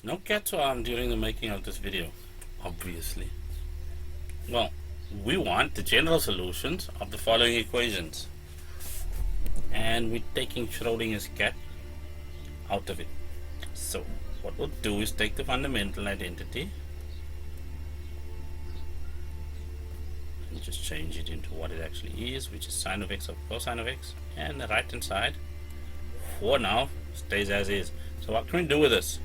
No cat's arm during the making of this video, obviously. Well, we want the general solutions of the following equations, and we're taking Schrodinger's cat out of it. So what we'll do is take the fundamental identity and just change it into what it actually is, which is sine of x of cosine of x, and the right hand side for now stays as is. So what can we do with this?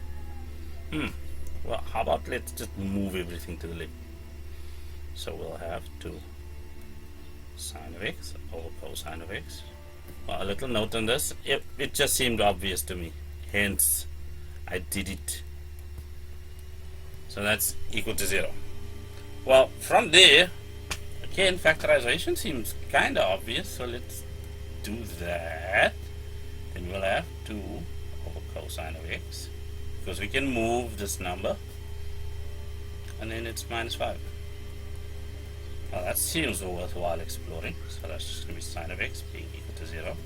Well, how about let's just move everything to the left. So we'll have 2 sine of x over cosine of x. Well, a little note on this, it just seemed obvious to me, hence I did it. So that's equal to 0. Well, from there, again, factorization seems kind of obvious, so let's do that. Then we'll have 2 over cosine of x, because we can move this number, and then it's minus 5. Well, that seems worthwhile exploring. So that's just going to be sine of x being equal to 0.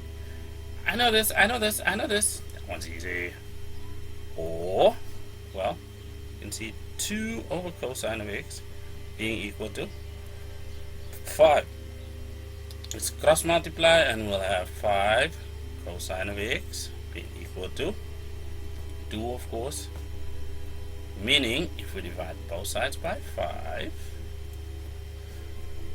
I know this. That one's easy. Or, well, you can see 2 over cosine of x being equal to 5. Let's cross multiply and we'll have 5 cosine of x being equal to 2, of course. Meaning, if we divide both sides by 5,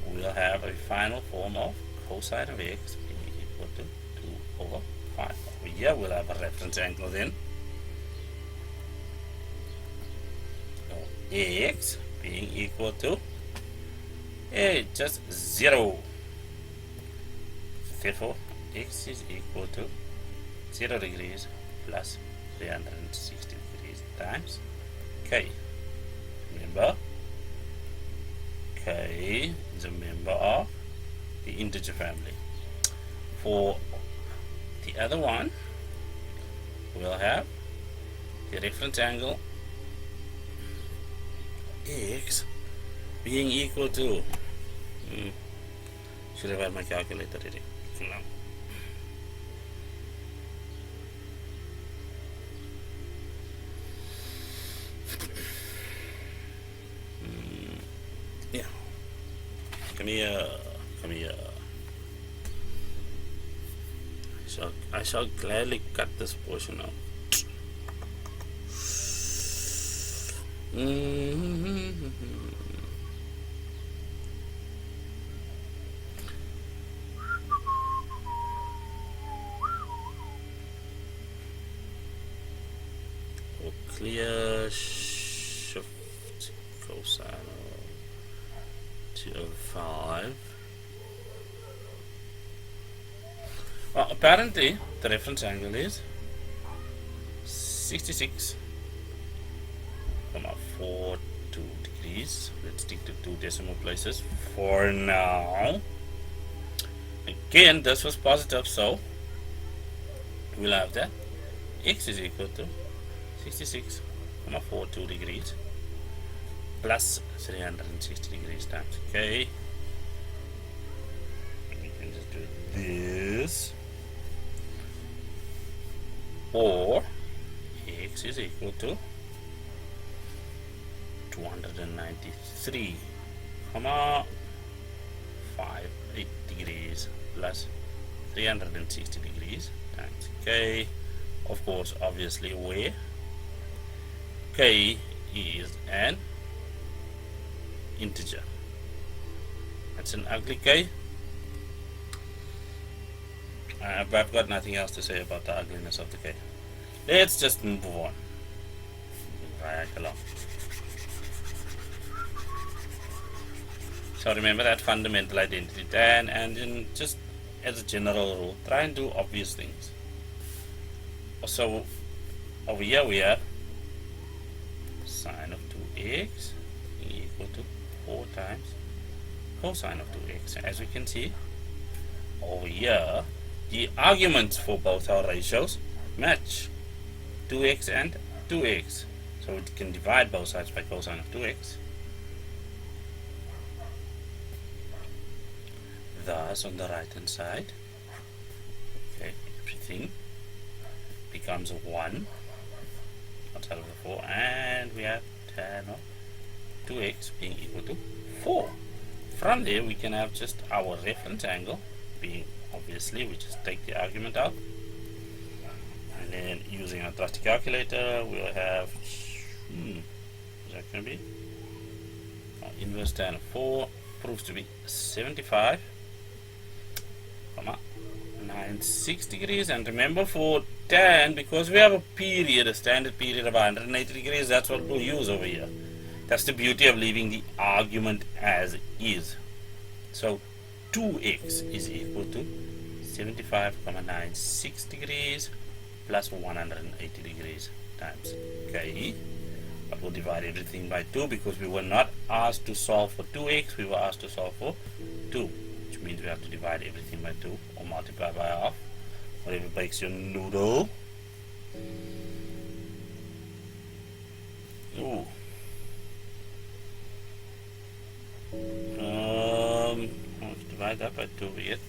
we'll have a final form of cosine of x being equal to 2 over 5. Over here we'll have a reference angle then. So x being equal to just 0. Therefore, x is equal to 0 degrees plus 360 degrees times k. Remember, k is a member of the integer family. For the other one, we'll have the reference angle x being equal to, should have had my calculator ready. No. Yeah. Come here. I shall gladly cut this portion out. Clear shift cosine of 5. Well, apparently the reference angle is 66.42 degrees. Let's stick to 2 decimal places for now. Again, this was positive, so we'll have that x is equal to 66.42 degrees plus 360 degrees times k. We can just do this, or x is equal to 293.58 degrees plus 360 degrees times k. Of course, obviously, where k is an integer. That's an ugly k. I've got nothing else to say about the ugliness of the k. Let's just move on. Right along. So remember that fundamental identity, and then just as a general rule, try and do obvious things. So over here we have sine of 2x equal to 4 times cosine of 2x. As we can see over here, the arguments for both our ratios match, 2x and 2x. So we can divide both sides by cosine of 2x. Thus, on the right hand side, okay, everything becomes 1 outside of the 4, and we have tan of 2x being equal to 4. From there we can have just our reference angle being, obviously we just take the argument out, and then using our trusty calculator we'll have, is that going to be, inverse tan of 4 proves to be 75, 96 degrees. And remember, for tan, because we have a period, a standard period of 180 degrees, that's what we'll use over here. That's the beauty of leaving the argument as is. So 2x is equal to 75,96 degrees plus 180 degrees times k. But we'll divide everything by 2 because we were not asked to solve for 2x, we were asked to solve for 2, which means we have to divide everything by 2 or multiply by half, whatever bakes your noodle. Ooh. Let's divide that by 2, we get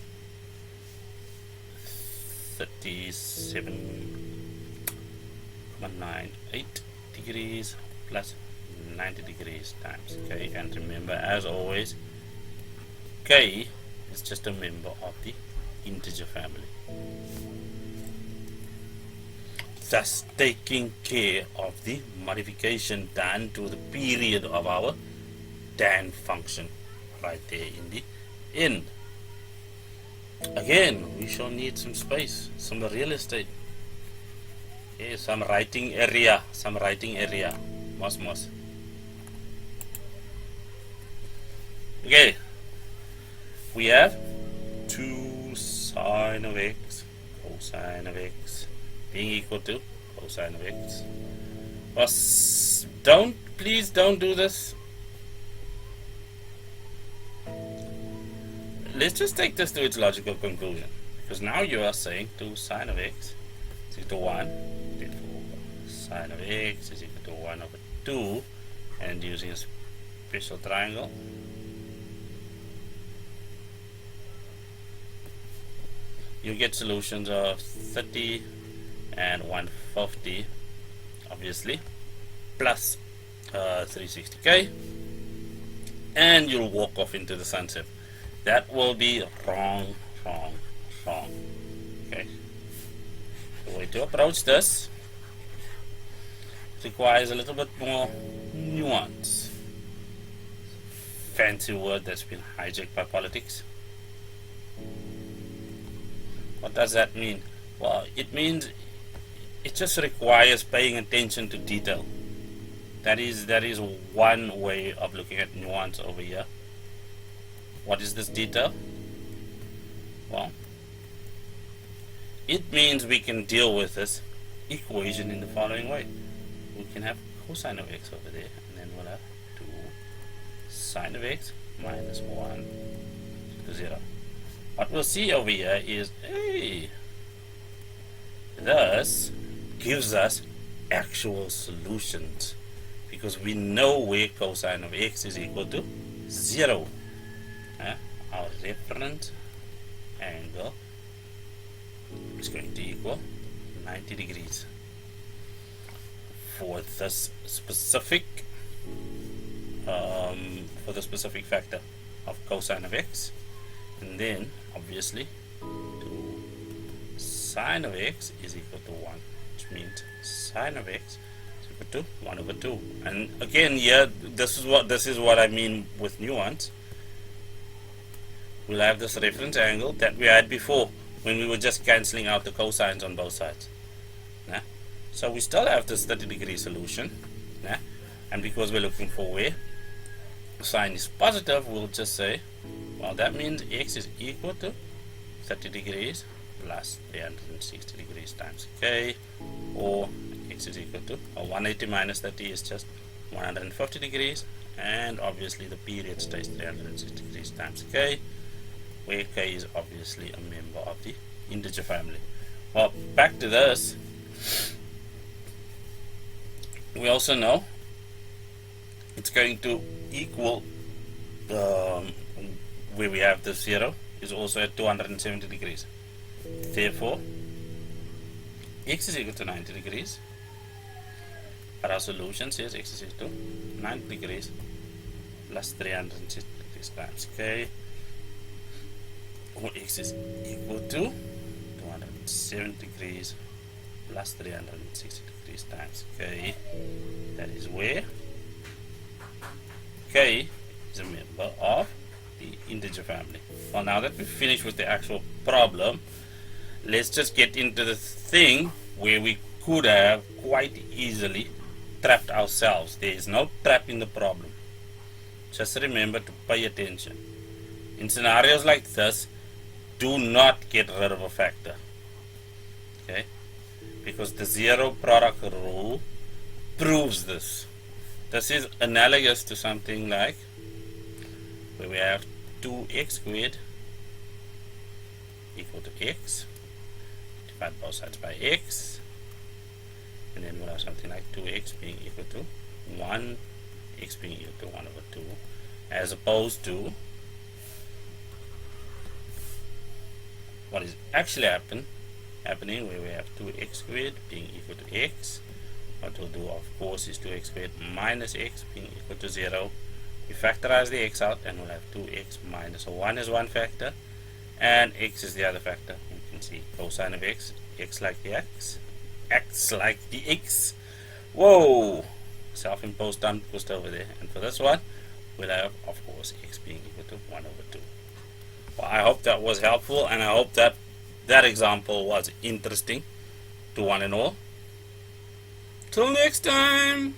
37.98 degrees plus 90 degrees times k. And remember, as always, k is just a member of the integer family, thus taking care of the modification done to the period of our tan function right there in the end. Again, we shall need some space, some real estate, some writing area, Mos. Okay, we have 2 sine of x cosine of x being equal to cosine of x. Please don't do this. Let's just take this to its logical conclusion, because now you are saying 2 sine of x is equal to 1, therefore sine of x is equal to 1 over 2, and using a special triangle, you get solutions of 30 and 150, obviously, plus 360k, and you'll walk off into the sunset. That will be wrong. Okay. The way to approach this requires a little bit more nuance. Fancy word that's been hijacked by politics. What does that mean? Well, it means it just requires paying attention to detail. That is one way of looking at nuance over here. What is this detail? Well, it means we can deal with this equation in the following way. We can have cosine of x over there, and then we'll have 2 sine of x minus 1 to 0. What we'll see over here is, hey, this gives us actual solutions, because we know where cosine of x is equal to 0. Our reference angle is going to equal 90 degrees for this specific factor of cosine of x, and then obviously 2 sine of x is equal to 1, which means sine of x is equal to 1 over 2. And again, here, this is what I mean with nuance. We'll have this reference angle that we had before when we were just cancelling out the cosines on both sides. So we still have this 30 degree solution. And because we're looking for where sine is positive, we'll just say, well, that means x is equal to 30 degrees plus 360 degrees times k, or x is equal to 180 minus 30 is just 150 degrees, and obviously the period stays 360 degrees times k, where k is obviously a member of the integer family. Well, back to this, we also know it's going to equal where we have the 0 is also at 270 degrees. Therefore, x is equal to 90 degrees But our solution says x is equal to 90 degrees plus 360 degrees times k, or x is equal to 270 degrees plus 360 degrees times k. That is where k is a member of the integer family. Well, now that we've finished with the actual problem, let's just get into the thing where we could have quite easily trapped ourselves. There is no trap in the problem. Just remember to pay attention. In scenarios like this, do not get rid of a factor. Okay? Because the zero product rule proves this. This is analogous to something like where we have 2x squared equal to x. Divide both sides by x. And then we'll have something like 2x being equal to 1, x being equal to 1 over 2, as opposed to what is actually happening where we have 2x squared being equal to x. What we'll do, of course, is 2x squared minus x being equal to 0. We factorize the x out and we'll have 2x minus 1 is one factor and x is the other factor. You can see cosine of x, x like the x, acts like the x. Whoa! Self-imposed tongue twist over there. And for this one, we'll have, of course, x being equal to 1 over 2. Well, I hope that was helpful, and I hope that that example was interesting to one and all. Till next time!